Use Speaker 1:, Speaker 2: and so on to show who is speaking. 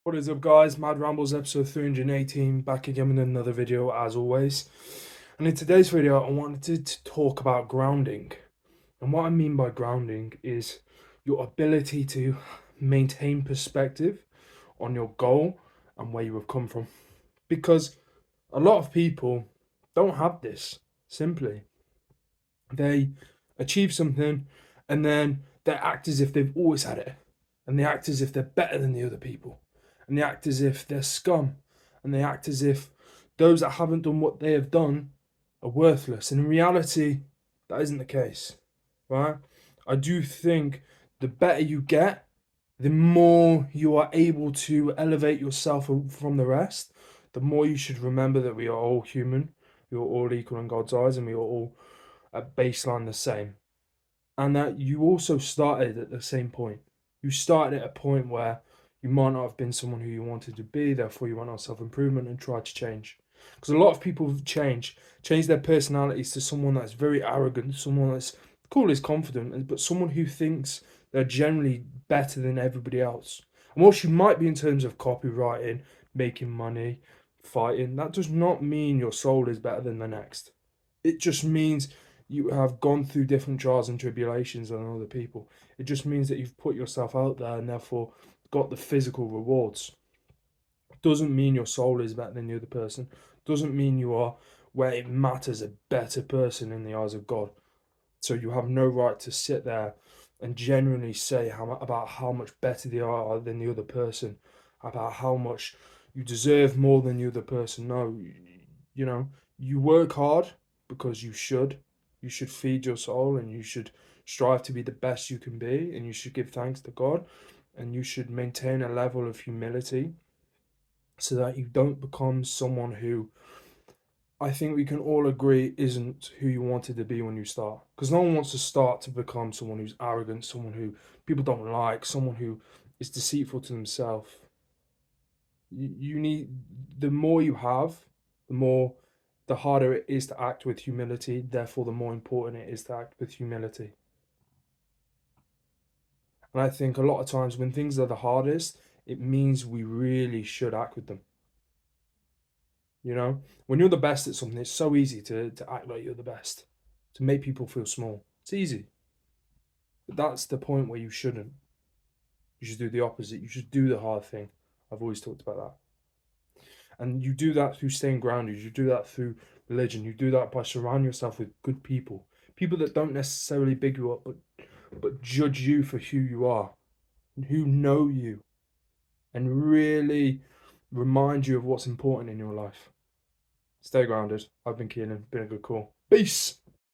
Speaker 1: What is up, guys? Mad Rambles episode 318, back again with another video as always. And in today's video, I wanted to talk about grounding. And what I mean by grounding is your ability to maintain perspective on your goal and where you have come from. Because a lot of people don't have this, simply. They achieve something and then they act as if they've always had it. And they act as if they're better than the other people. And they act as if they're scum. And they act as if those that haven't done what they have done are worthless. And in reality, that isn't the case, right? I do think the better you get, the more you are able to elevate yourself from the rest, the more you should remember that we are all human, we are all equal in God's eyes, and we are all at baseline the same. And that you also started at the same point. You started at a point where you might not have been someone who you wanted to be, therefore you went on self-improvement and tried to change. Because a lot of people change their personalities to someone that's very arrogant, someone that's cool is confident, but someone who thinks they're generally better than everybody else. And whilst you might be in terms of copywriting, making money, fighting, that does not mean your soul is better than the next. It just means you have gone through different trials and tribulations than other people. It just means that you've put yourself out there and therefore got the physical rewards. Doesn't mean your soul is better than the other person. Doesn't mean you are, where it matters, a better person in the eyes of God. So you have no right to sit there and genuinely say about how much better they are than the other person, about how much you deserve more than the other person. No, you know, you work hard because you should. You should feed your soul and you should strive to be the best you can be, and you should give thanks to God, and you should maintain a level of humility so that you don't become someone who I think we can all agree isn't who you wanted to be when you start. Because no one wants to start to become someone who's arrogant, someone who people don't like, someone who is deceitful to themselves. You need, the more you have, the harder it is to act with humility. Therefore, the more important it is to act with humility. And I think a lot of times when things are the hardest, it means we really should act with them. You know, when you're the best at something, it's so easy to act like you're the best, to make people feel small. It's easy. But that's the point where you shouldn't. You should do the opposite. You should do the hard thing. I've always talked about that. And you do that through staying grounded. You do that through religion. You do that by surrounding yourself with good people. People that don't necessarily big you up, but judge you for who you are, who know you, and really remind you of what's important in your life. Stay grounded. I've been Keenan. Been a good call. Peace.